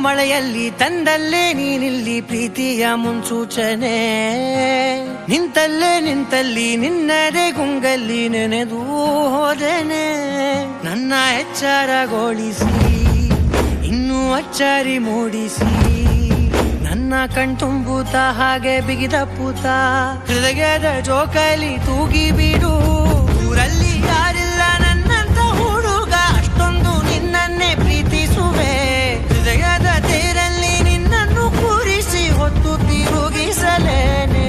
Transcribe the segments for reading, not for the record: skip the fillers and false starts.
ಮಳೆಯಲ್ಲಿ ತಂದಲ್ಲೇ ನೀನಿಲ್ಲಿ ಪ್ರೀತಿಯ ಮುನ್ಸೂಚನೆ, ನಿಂತಲ್ಲಿ ನಿನ್ನದೇ ಗುಂಗಲ್ಲಿ ನೆನೆದು ಹೋದೆನೆ. ನನ್ನ ಎಚ್ಚರಗೊಳಿಸಿ ಇನ್ನೂ ಅಚ್ಚರಿ ಮೂಡಿಸಿ, ನನ್ನ ಕಣ್ತುಂಬುತ್ತ ಹಾಗೆ ಬಿಗಿದ ಪೂತ ಹೃದಯದ ಜೋಕಾಲಿ ತೂಗಿ ಬಿಡು. ಊರಲ್ಲಿ ಯಾರಿಲ್ಲ ನನ್ನಂತ ಹುಡುಗ, ಅಷ್ಟೊಂದು ನಿನ್ನನ್ನೇ ಪ್ರೀತಿಸುವೆ. ಹೃದಯದ ತೇರಲ್ಲಿ ನಿನ್ನನ್ನು ಕೂರಿಸಿ ಹೊತ್ತು ತಿರುಗಿಸಲೇನೆ.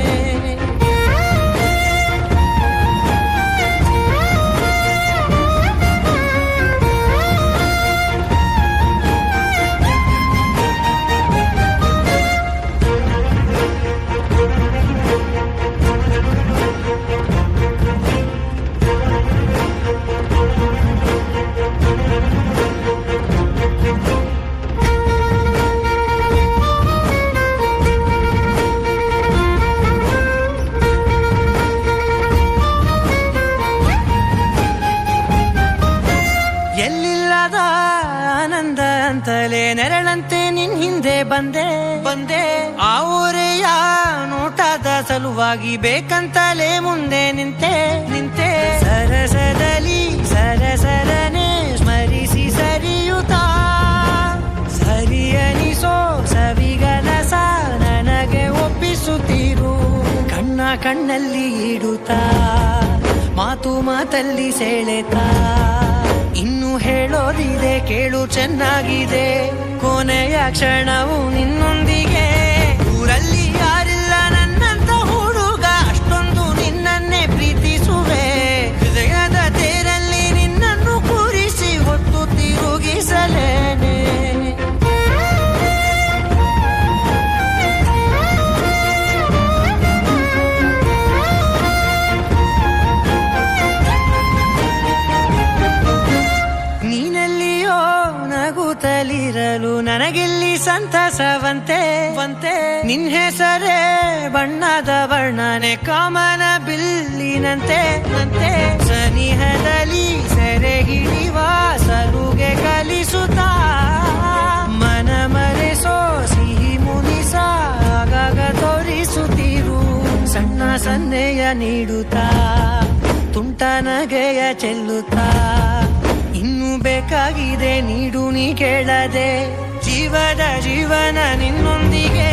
ಎಲ್ಲಿಲ್ಲದ ಆನಂದ ಅಂತಲೇ ನೆರಳಂತೆ ನಿನ್ ಹಿಂದೆ ಬಂದೆ. ಆ ಊರೆಯ ನೋಟದ ಸಲುವಾಗಿ ಬೇಕಂತಲೇ ಮುಂದೆ ನಿಂತೆ. ಸರಸರನೆ ಸ್ಮರಿಸಿ ಸರಿಯುತ್ತಾ, ಸರಿಯನಿಸೋ ಸವಿಗನಸ ನನಗೆ ಒಪ್ಪಿಸುತ್ತೀರು. ಕಣ್ಣಲ್ಲಿ ಇಡುತ್ತಾ, ಮಾತಲ್ಲಿ ಸೆಳೆತಾ, ಇನ್ನು ಹೇಳೋದಿದೆ ಕೇಳು ಚೆನ್ನಾಗಿದೆ. ಕೊನೆಯ ಕ್ಷಣವು ನಿನ್ನೊಂದಿಗೆ. ಊರಲ್ಲಿ ಯಾರಿಲ್ಲ ನನ್ನಂತ ಹುಡುಗ, ಅಷ್ಟೊಂದು ನಿನ್ನನ್ನೇ ಪ್ರೀತಿಸುವೆ. ಹೃದಯದ ತೇರಲ್ಲಿ ನಿನ್ನನ್ನು ಕೂರಿಸಿ ಹೊತ್ತು ತಿರುಗಿಸಲೇನೆ. ನಗುತ್ತಲಿರಲು ನನಗಿಲ್ಲಿ ಸಂತಸವಂತೆ. ನಿನ್ ಹೆಸರೇ ಬಣ್ಣದ ವರ್ಣನೆ ಕಾಮನ ಬಿಲ್ಲಿನಂತೆ. ಸನಿಹದಲ್ಲಿ ಸೆರೆ ಹಿಡಿಯುವ ಸಲುಗೆ ಕಲಿಸುತ್ತಾ, ಮನ ಮರೆಸೋ ಸಿಹಿ ಮುನಿಸ ಆಗಾಗ ತೋರಿಸುತ್ತಿರು. ಸಣ್ಣ ಸನ್ನೆಯ ನೀಡುತ್ತಾ, ತುಂಟ ನಗೆಯ ಚೆಲ್ಲುತ್ತಾ, ಇನ್ನು ಬೇಕಾಗಿದೆ ನೀಡು ನೀ ಕೇಳದೆ. ಜೀವನ ನಿನ್ನೊಂದಿಗೆ.